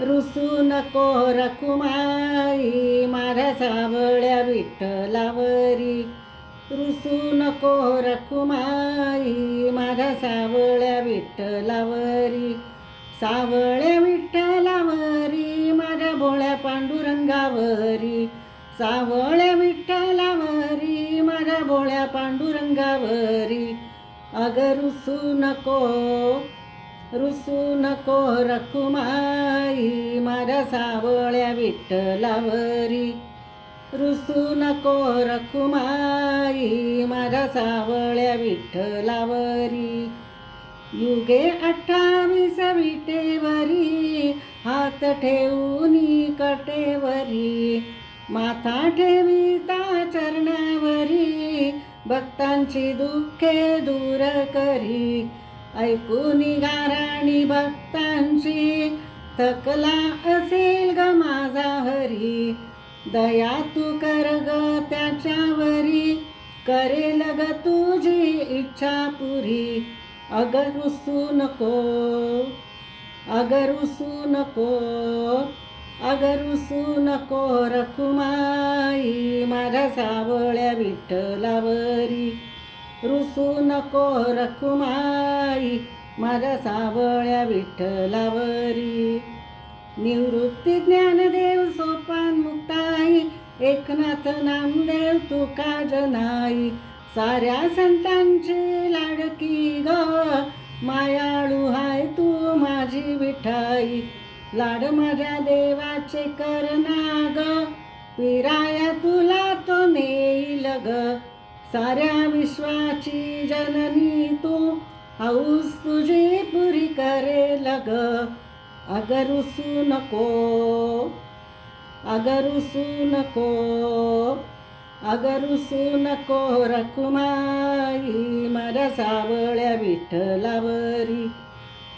रुसू नको रखुमाई माझ्या सावळ्या विठ्ठलावरी. रुसू नको रखुमाई माझ्या सावळ्या विठ्ठलावरी. सावळ्या विठ्ठलावरी माझ्या भोळ्या पांडुरंगावरी. सावळ्या विठ्ठलावरी माझ्या भोळ्या पांडुरंगावरी. अगं रुसू नको रखुमाई माझ्या सावळ्या विठ्ठलावरी. रुसू नको रखुमाई माझ्या सावळ्या विठ्ठलावरी. युगे 28 विटेवरी हात ठेवूनी कटेवरी. माथा ठेविता चरणावरी भक्तांची दुःखे दूर करी. ऐकून गाराणी भक्तांची थकला असेल ग माझा हरी. दया तू कर ग त्याच्यावरी करेल ग तुझी इच्छा पुरी. अगं रुसू नको, अगं रुसू नको, अगं रुसू नको रखुमाई माझ्या सावळ्या विठ्ठलावरी. रुसू नको रखुमाई माझ्या सावळ्या विठ्ठलावरी. निवृत्ती ज्ञानदेव सोपान मुक्ताई एकनाथ नामदेव तुका जनाई. साऱ्या संतांची लाडकी ग मायाळू हाय तू माझी विठाई. लाड माझ्या देवाचे करना ग पिराया तुला तो नेईल ग. साऱ्या विश्वाची जननी तू हौस तुझी पुरी करेल ग. अगं रुसू नको, अगं रुसू नको, अगं रुसू नको रखुमाई माझ्या सावळ्या विठ्ठलावरी.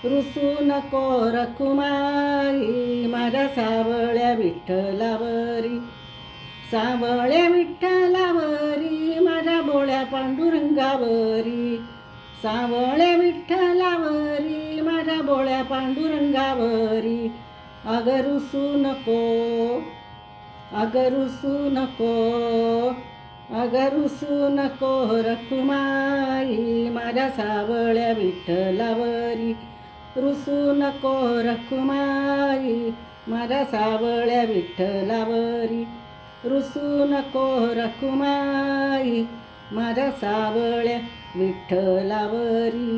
रुसू नको रखुमाई माझ्या सावळ्या विठ्ठलावरी. सावळ्या विठ्ठलावरी माझ्या भोळ्या पांडुरंगावरी. सावळ्या विठ्ठलावरी माझ्या भोळ्या पांडुरंगावरी. अगं रुसू नको, अगं रुसू नको, अगं रुसू नको रखुमाई माझ्या सावळ्या विठ्ठलावरी. रुसू नको रखुमाई माझ्या सावळ्या विठ्ठलावरी. रुसू नको रखुमाई माझ्या सावळ्या विठ्ठलावरी.